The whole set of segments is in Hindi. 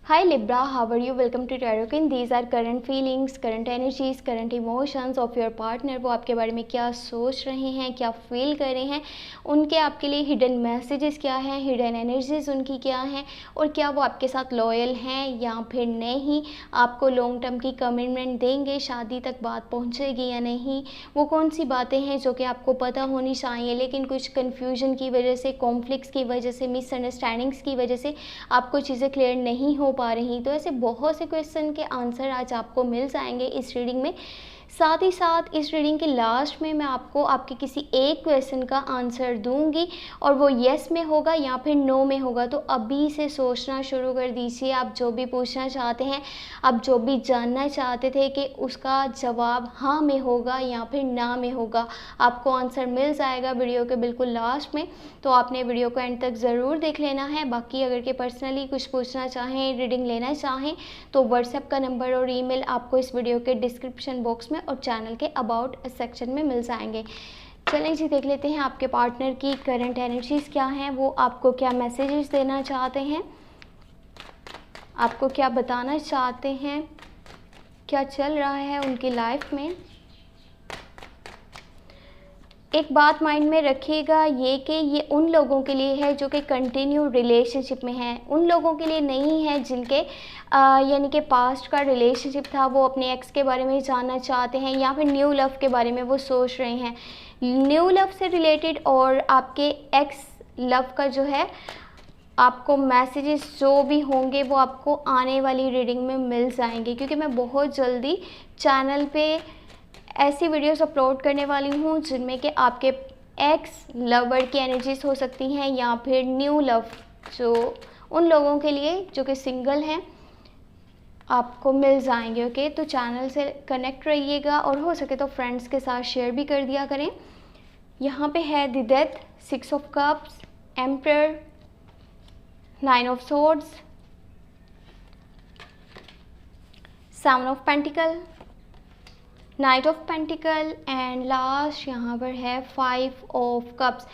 Hi Libra, how are you? Welcome to Tarot. These are current feelings, current energies, current emotions of your partner. वो आपके बारे में क्या सोच रहे हैं, क्या फील कर रहे हैं, उनके आपके लिए हिडन मैसेजेस क्या हैं, हिडन एनर्जीज उनकी क्या हैं, और क्या वो आपके साथ लॉयल हैं या फिर नहीं, आपको लॉन्ग टर्म की कमिटमेंट देंगे, शादी तक बात पहुँचेगी या नहीं। वो कौन सी बातें हैं जो कि आपको पता होनी चाहिए, लेकिन कुछ कन्फ्यूजन की वजह से, कॉन्फ्लिक्ट्स की वजह से, मिसअंडरस्टैंडिंग्स की वजह से आपको चीज़ें क्लियर नहीं हो पा रही। तो ऐसे बहुत से क्वेश्चन के आंसर आज आपको मिल जाएंगे इस रीडिंग में। साथ ही साथ इस रीडिंग के लास्ट में मैं आपको आपके किसी एक क्वेश्चन का आंसर दूंगी और वो येस में होगा या फिर नो में होगा। तो अभी से सोचना शुरू कर दीजिए। आप जो भी पूछना चाहते हैं, आप जो भी जानना चाहते थे कि उसका जवाब हाँ में होगा या फिर ना में होगा, आपको आंसर मिल जाएगा वीडियो के बिल्कुल लास्ट में। तो आपने वीडियो को एंड तक ज़रूर देख लेना है। बाकी अगर के पर्सनली कुछ पूछना चाहें, रीडिंग लेना चाहें, तो व्हाट्सएप का नंबर और ईमेल आपको इस वीडियो के डिस्क्रिप्शन बॉक्स में और चैनल के अबाउट सेक्शन में मिल जाएंगे। चलें जी, देख लेते हैं आपके पार्टनर की करंट एनर्जीज़ क्या हैं, वो आपको क्या मैसेजेस देना चाहते हैं, आपको क्या बताना चाहते हैं, क्या चल रहा है उनकी लाइफ में। एक बात माइंड में रखिएगा ये कि ये उन लोगों के लिए है जो कि कंटिन्यू रिलेशनशिप में हैं, उन लोगों के लिए नहीं है जिनके यानी कि पास्ट का रिलेशनशिप था, वो अपने एक्स के बारे में जानना चाहते हैं या फिर न्यू लव के बारे में वो सोच रहे हैं। न्यू लव से रिलेटेड और आपके एक्स लव का जो है आपको मैसेजेस जो भी होंगे वो आपको आने वाली रीडिंग में मिल जाएंगे, क्योंकि मैं बहुत जल्दी चैनल पे ऐसी वीडियोस अपलोड करने वाली हूँ जिनमें कि आपके एक्स लवर की एनर्जीज हो सकती हैं या फिर न्यू लव, जो उन लोगों के लिए जो कि सिंगल हैं, आपको मिल जाएंगे। ओके, तो चैनल से कनेक्ट रहिएगा और हो सके तो फ्रेंड्स के साथ शेयर भी कर दिया करें। यहाँ पे है the death, 6 of cups, emperor, 9 of swords, 7 of pentacle, night of pentacle and last यहाँ पर है 5 ऑफ कप्स।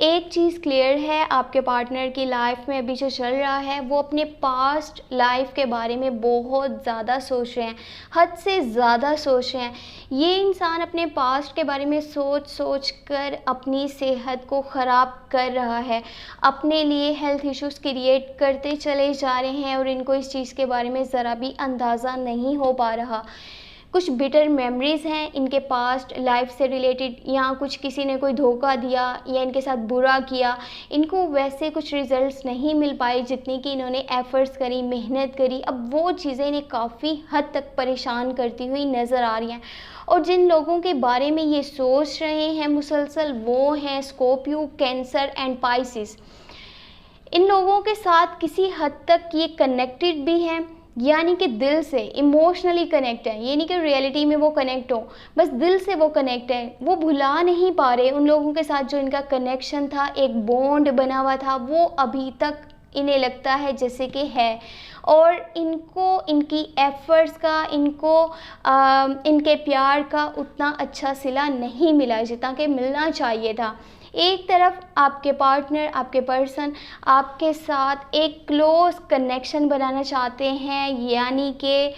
एक चीज़ क्लियर है, आपके पार्टनर की लाइफ में अभी जो चल रहा है वो अपने पास्ट लाइफ के बारे में बहुत ज़्यादा सोच रहे हैं, हद से ज़्यादा सोच रहे हैं। ये इंसान अपने पास्ट के बारे में सोच सोच कर अपनी सेहत को ख़राब कर रहा है, अपने लिए हेल्थ इश्यूज़ क्रिएट करते चले जा रहे हैं और इनको इस चीज़ के बारे में ज़रा भी अंदाज़ा नहीं हो पा रहा। कुछ बिटर मेमोरीज़ हैं इनके पास्ट लाइफ से रिलेटेड, या कुछ किसी ने कोई धोखा दिया या इनके साथ बुरा किया, इनको वैसे कुछ रिजल्ट्स नहीं मिल पाए जितनी कि इन्होंने एफ़र्ट्स करी, मेहनत करी। अब वो चीज़ें इन्हें काफ़ी हद तक परेशान करती हुई नज़र आ रही हैं। और जिन लोगों के बारे में ये सोच रहे हैं मुसलसल, वो हैं स्कॉर्पियो, कैंसर एंड पाइसिस। इन लोगों के साथ किसी हद तक ये कनेक्टेड भी हैं, यानी कि दिल से इमोशनली कनेक्ट है, ये नहीं कि रियलिटी में वो कनेक्ट हो, बस दिल से वो कनेक्ट है। वो भुला नहीं पा रहे उन लोगों के साथ जो इनका कनेक्शन था, एक बॉन्ड बना हुआ था, वो अभी तक इन्हें लगता है जैसे कि है। और इनको इनकी एफ़र्ट्स का, इनको इनके प्यार का उतना अच्छा सिला नहीं मिला जितना कि मिलना चाहिए था। एक तरफ आपके पार्टनर, आपके पर्सन आपके साथ एक क्लोज़ कनेक्शन बनाना चाहते हैं, यानी कि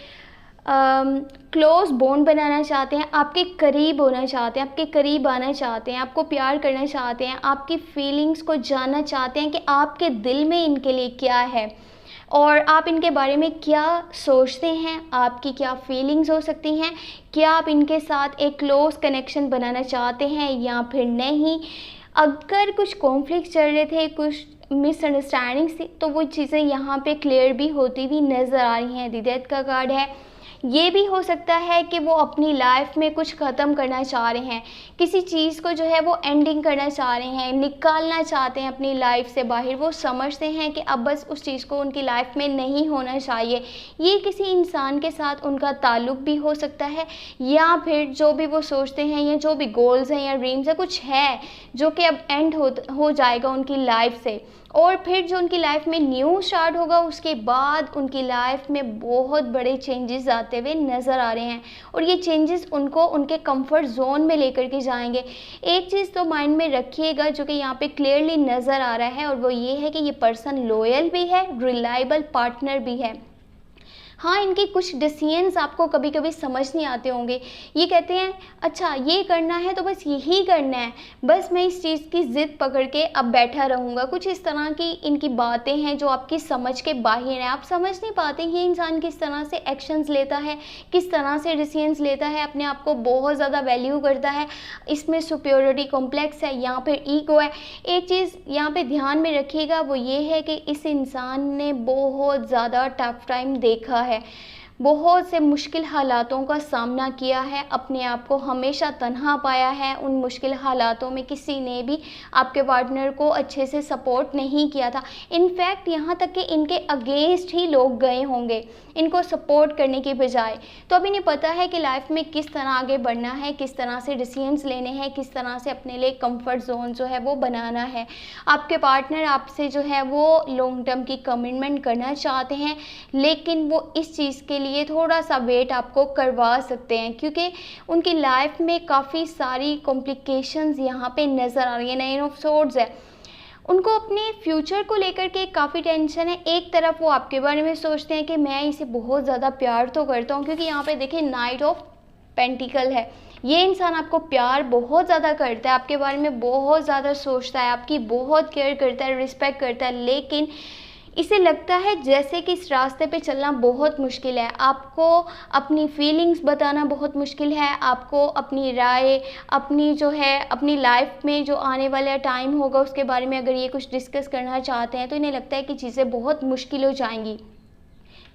क्लोज़ बॉन्ड बनाना चाहते हैं, आपके करीब होना चाहते हैं, आपके करीब आना चाहते हैं, आपको प्यार करना चाहते हैं, आपकी फीलिंग्स को जानना चाहते हैं कि आपके दिल में इनके लिए क्या है और आप इनके बारे में क्या सोचते हैं, आपकी क्या फीलिंग्स हो सकती हैं, क्या आप इनके साथ एक क्लोज़ कनेक्शन बनाना चाहते हैं या फिर नहीं। अगर कुछ कॉन्फ्लिक्ट चल रहे थे, कुछ मिसअंडरस्टैंडिंग्स थी, तो वो चीज़ें यहाँ पे क्लियर भी होती हुई नज़र आ रही हैं। द डेथ का कार्ड है। ये भी हो सकता है कि वो अपनी लाइफ में कुछ ख़त्म करना चाह रहे हैं, किसी चीज़ को जो है वो एंडिंग करना चाह रहे हैं, निकालना चाहते हैं अपनी लाइफ से बाहर। वो समझते हैं कि अब बस उस चीज़ को उनकी लाइफ में नहीं होना चाहिए। ये किसी इंसान के साथ उनका ताल्लुक़ भी हो सकता है, या फिर जो भी वो सोचते हैं या जो भी गोल्स हैं या ड्रीम्स है, कुछ है जो कि अब एंड हो जाएगा उनकी लाइफ से। और फिर जो उनकी लाइफ में न्यू स्टार्ट होगा, उसके बाद उनकी लाइफ में बहुत बड़े चेंजेस आते हुए नज़र आ रहे हैं और ये चेंजेस उनको उनके कंफर्ट जोन में लेकर के जाएंगे। एक चीज़ तो माइंड में रखिएगा जो कि यहाँ पे क्लियरली नज़र आ रहा है, और वो ये है कि ये पर्सन लॉयल भी है, रिलायबल पार्टनर भी है। हाँ, इनके कुछ डिसीजंस आपको कभी कभी समझ नहीं आते होंगे। ये कहते हैं अच्छा ये करना है तो बस यही करना है, बस मैं इस चीज़ की ज़िद पकड़ के अब बैठा रहूँगा। कुछ इस तरह की इनकी बातें हैं जो आपकी समझ के बाहर हैं। आप समझ नहीं पाते ये इंसान किस तरह से एक्शंस लेता है, किस तरह से डिसीजंस लेता है, अपने आप को बहुत ज़्यादा वैल्यू करता है। इसमें सुपीरियरिटी कॉम्प्लेक्स है, यहाँ पर ईगो है। एक चीज़ यहाँ पे ध्यान में रखिएगा, वो ये है कि इस इंसान ने बहुत ज़्यादा टफ टाइम देखा है, बहुत से मुश्किल हालातों का सामना किया है, अपने आप को हमेशा तन्हा पाया है। उन मुश्किल हालातों में किसी ने भी आपके पार्टनर को अच्छे से सपोर्ट नहीं किया था। इनफैक्ट यहाँ तक कि इनके अगेंस्ट ही लोग गए होंगे इनको सपोर्ट करने की बजाय। तो अब इन्हें पता है कि लाइफ में किस तरह आगे बढ़ना है, किस तरह से डिसीजंस लेने हैं, किस तरह से अपने लिए कंफर्ट जोन जो है वो बनाना है। आपके पार्टनर आपसे जो है वो लॉन्ग टर्म की कमिटमेंट करना चाहते हैं, लेकिन वो इस चीज़ के लिए थोड़ा सा वेट आपको करवा सकते हैं, क्योंकि उनकी लाइफ में काफ़ी सारी कॉम्प्लिकेशंस यहाँ पे नज़र आ रही है। नाइन ऑफ सोर्ड्स है, उनको अपने फ्यूचर को लेकर के काफ़ी टेंशन है। एक तरफ वो आपके बारे में सोचते हैं कि मैं इसे बहुत ज़्यादा प्यार तो करता हूँ, क्योंकि यहाँ पे देखिए नाइट ऑफ पेंटिकल है। ये इंसान आपको प्यार बहुत ज़्यादा करता है, आपके बारे में बहुत ज़्यादा सोचता है, आपकी बहुत केयर करता है, रिस्पेक्ट करता है, लेकिन इसे लगता है जैसे कि इस रास्ते पे चलना बहुत मुश्किल है। आपको अपनी फीलिंग्स बताना बहुत मुश्किल है, आपको अपनी राय, अपनी जो है अपनी लाइफ में जो आने वाला टाइम होगा उसके बारे में अगर ये कुछ डिस्कस करना चाहते हैं तो इन्हें लगता है कि चीज़ें बहुत मुश्किल हो जाएंगी,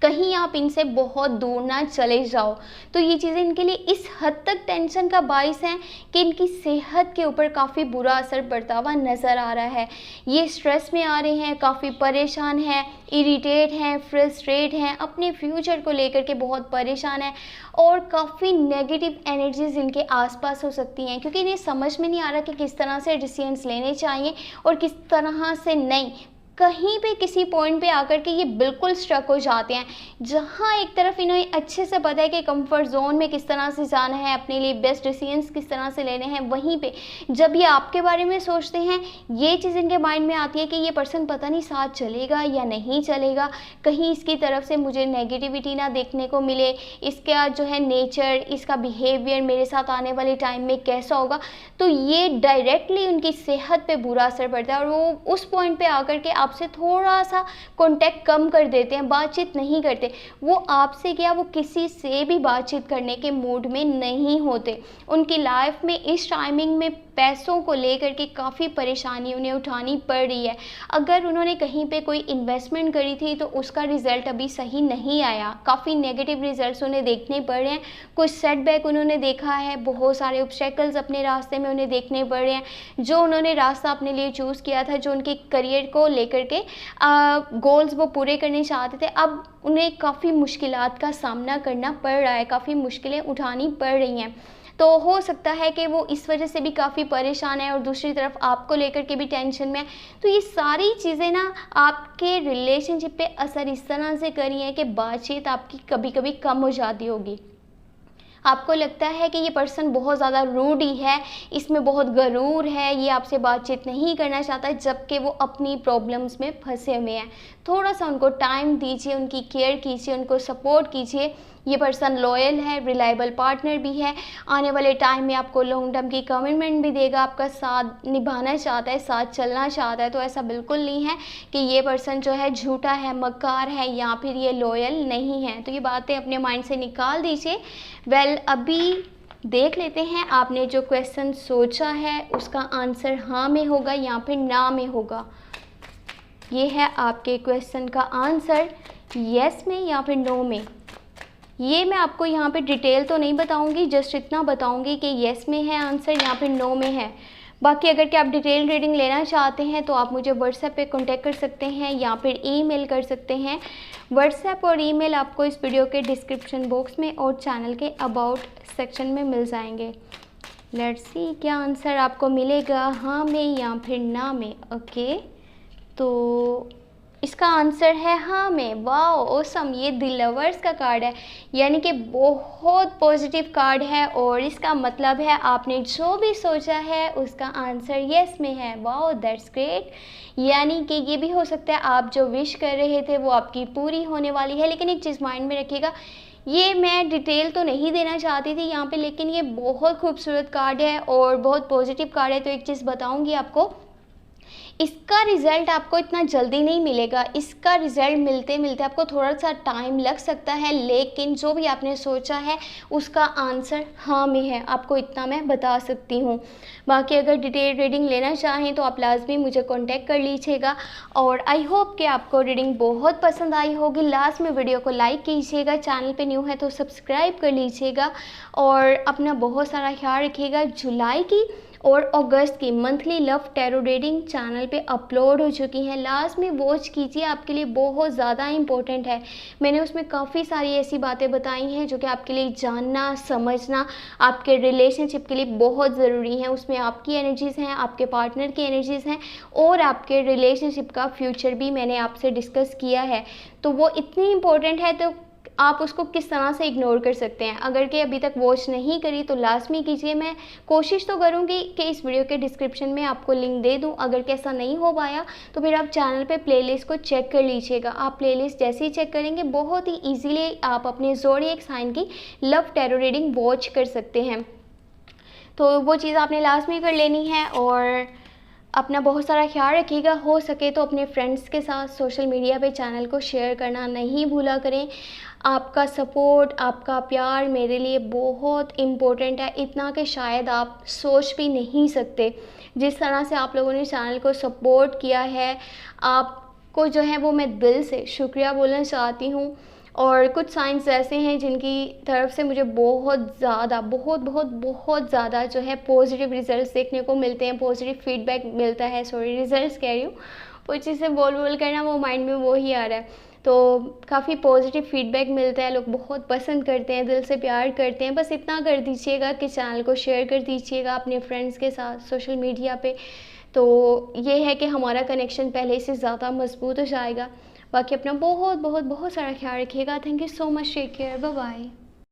कहीं आप इनसे बहुत दूर ना चले जाओ। तो ये चीज़ें इनके लिए इस हद तक टेंशन का बाइस हैं कि इनकी सेहत के ऊपर काफ़ी बुरा असर पड़ता हुआ नज़र आ रहा है। ये स्ट्रेस में आ रहे हैं, काफ़ी परेशान हैं, इरिटेट हैं, फ्रस्ट्रेट हैं, अपने फ्यूचर को लेकर के बहुत परेशान हैं, और काफ़ी नेगेटिव एनर्जीज इनके आसपास हो सकती हैं, क्योंकि इन्हें समझ में नहीं आ रहा कि किस तरह से डिसीजंस लेने चाहिए और किस तरह से नहीं। कहीं पे किसी पॉइंट पे आकर के ये बिल्कुल स्ट्रक हो जाते हैं, जहाँ एक तरफ इन्हें अच्छे से पता है कि कंफर्ट जोन में किस तरह से जाना है, अपने लिए बेस्ट डिसीजंस किस तरह से लेने हैं, वहीं पे जब ये आपके बारे में सोचते हैं ये चीज़ इनके माइंड में आती है कि ये पर्सन पता नहीं साथ चलेगा या नहीं चलेगा, कहीं इसकी तरफ से मुझे नेगेटिविटी ना देखने को मिले, इसका जो है नेचर, इसका बिहेवियर मेरे साथ आने वाले टाइम में कैसा होगा। तो ये डायरेक्टली उनकी सेहत पे बुरा असर पड़ता है, और वो उस पॉइंट पे आकर के आपसे थोड़ा सा कांटेक्ट कम कर देते हैं, बातचीत नहीं करते। वो आपसे क्या, वो किसी से भी बातचीत करने के मूड में नहीं होते। उनकी लाइफ में इस टाइमिंग में पैसों को लेकर के काफ़ी परेशानी उन्हें उठानी पड़ रही है। अगर उन्होंने कहीं पे कोई इन्वेस्टमेंट करी थी तो उसका रिज़ल्ट अभी सही नहीं आया, काफ़ी नेगेटिव रिजल्ट्स उन्हें देखने पड़ रहे हैं, कुछ सेटबैक उन्होंने देखा है, बहुत सारे ऑब्स्टेकल्स अपने रास्ते में उन्हें देखने पड़ रहे हैं। जो उन्होंने रास्ता अपने लिए चूज़ किया था, जो उनके करियर को लेकर के गोल्स वो पूरे करने चाहते थे, अब उन्हें काफ़ी मुश्किलात का सामना करना पड़ रहा है, काफ़ी मुश्किलें उठानी पड़ रही हैं। तो हो सकता है कि वो इस वजह से भी काफ़ी परेशान है, और दूसरी तरफ आपको लेकर के भी टेंशन में है। तो ये सारी चीज़ें ना आपके रिलेशनशिप पे असर इस तरह से कर रही हैं कि बातचीत आपकी कभी कभी कम हो जाती होगी। आपको लगता है कि ये पर्सन बहुत ज़्यादा रूडी है, इसमें बहुत गरूर है, ये आपसे बातचीत नहीं करना चाहता, जबकि वो अपनी प्रॉब्लम्स में फंसे हुए हैं। थोड़ा सा उनको टाइम दीजिए, उनकी केयर कीजिए, उनको सपोर्ट कीजिए। ये पर्सन लॉयल है, रिलायबल पार्टनर भी है, आने वाले टाइम में आपको लॉन्ग टर्म की कमिटमेंट भी देगा, आपका साथ निभाना चाहता है, साथ चलना चाहता है। तो ऐसा बिल्कुल नहीं है कि ये पर्सन जो है झूठा है, मक्कार है, या फिर ये लॉयल नहीं है। तो ये बातें अपने माइंड से निकाल दीजिए। वेल, अभी देख लेते हैं आपने जो क्वेश्चन सोचा है उसका आंसर हाँ में होगा या फिर ना में होगा। ये है आपके क्वेश्चन का आंसर, येस में या फिर नो में। ये मैं आपको यहाँ पे डिटेल तो नहीं बताऊँगी, जस्ट इतना बताऊँगी कि येस में है आंसर या फिर नो में है। बाकी अगर कि आप डिटेल रीडिंग लेना चाहते हैं तो आप मुझे व्हाट्सएप पे कांटेक्ट कर सकते हैं या फिर ईमेल कर सकते हैं। व्हाट्सएप और ईमेल आपको इस वीडियो के डिस्क्रिप्शन बॉक्स में और चैनल के अबाउट सेक्शन में मिल जाएंगे। लेट्स सी क्या आंसर आपको मिलेगा, हाँ में या फिर ना में। ओके, तो इसका आंसर है हाँ में। वाह ऑसम, ये द लवर्स का कार्ड है, यानी कि बहुत पॉजिटिव कार्ड है और इसका मतलब है आपने जो भी सोचा है उसका आंसर यस में है। वाह दैट्स ग्रेट। यानी कि ये भी हो सकता है आप जो विश कर रहे थे वो आपकी पूरी होने वाली है। लेकिन एक चीज़ माइंड में रखिएगा, ये मैं डिटेल तो नहीं देना चाहती थी यहाँ पे, लेकिन ये बहुत खूबसूरत कार्ड है और बहुत पॉजिटिव कार्ड है। तो एक चीज़ बताऊँगी आपको, इसका रिज़ल्ट आपको इतना जल्दी नहीं मिलेगा, इसका रिज़ल्ट मिलते मिलते आपको थोड़ा सा टाइम लग सकता है, लेकिन जो भी आपने सोचा है उसका आंसर हाँ में है, आपको इतना मैं बता सकती हूँ। बाकी अगर डिटेल रीडिंग लेना चाहें तो आप लाजमी मुझे कांटेक्ट कर लीजिएगा। और आई होप कि आपको रीडिंग बहुत पसंद आई होगी। लास्ट में वीडियो को लाइक कीजिएगा, चैनल पे न्यू है तो सब्सक्राइब कर लीजिएगा और अपना बहुत सारा ख्याल रखिएगा। जुलाई की और अगस्त की monthly love tarot reading channel पे अपलोड हो चुकी हैं, लास्ट में वॉच कीजिए, आपके लिए बहुत ज़्यादा इम्पोर्टेंट है। मैंने उसमें काफ़ी सारी ऐसी बातें बताई हैं जो कि आपके लिए जानना समझना आपके रिलेशनशिप के लिए बहुत ज़रूरी है। उसमें आपकी एनर्जीज़ हैं, आपके पार्टनर की एनर्जीज़ हैं और आपके रिलेशनशिप का फ्यूचर भी मैंने आपसे डिस्कस किया है। तो वो इतनी इम्पोर्टेंट है तो आप उसको किस तरह से इग्नोर कर सकते हैं। अगर कि अभी तक वॉच नहीं करी तो लाजमी कीजिए। मैं कोशिश तो करूँगी कि इस वीडियो के डिस्क्रिप्शन में आपको लिंक दे दूँ। अगर कैसा नहीं हो पाया तो फिर आप चैनल पे प्लेलिस्ट को चेक कर लीजिएगा। आप प्लेलिस्ट जैसे ही चेक करेंगे बहुत ही ईजीली आप अपने ज़ोडिएक साइन की लव टैरो रीडिंग वॉच कर सकते हैं। तो वो चीज़ आपने लाजमी कर लेनी है और अपना बहुत सारा ख्याल रखिएगा। हो सके तो अपने फ्रेंड्स के साथ सोशल मीडिया पे चैनल को शेयर करना नहीं भूला करें। आपका सपोर्ट, आपका प्यार मेरे लिए बहुत इम्पोर्टेंट है, इतना कि शायद आप सोच भी नहीं सकते। जिस तरह से आप लोगों ने चैनल को सपोर्ट किया है, आपको जो है वो मैं दिल से शुक्रिया बोलना चाहती हूँ। और कुछ साइंस ऐसे हैं जिनकी तरफ से मुझे बहुत ज़्यादा बहुत ज़्यादा जो है पॉजिटिव रिज़ल्ट्स देखने को मिलते हैं, पॉजिटिव फीडबैक मिलता है। सॉरी रिज़ल्ट्स कह रही हूँ, वो चीज़ से बोल करना वो माइंड में वो ही आ रहा है। तो काफ़ी पॉजिटिव फीडबैक मिलता है, लोग बहुत पसंद करते हैं, दिल से प्यार करते हैं। बस इतना कर दीजिएगा कि चैनल को शेयर कर दीजिएगा अपने फ्रेंड्स के साथ सोशल मीडिया पे। तो ये है कि हमारा कनेक्शन पहले से ज़्यादा मजबूत हो जाएगा। बाकी अपना बहुत सारा ख्याल रखिएगा। Thank you so much, take care, bye bye.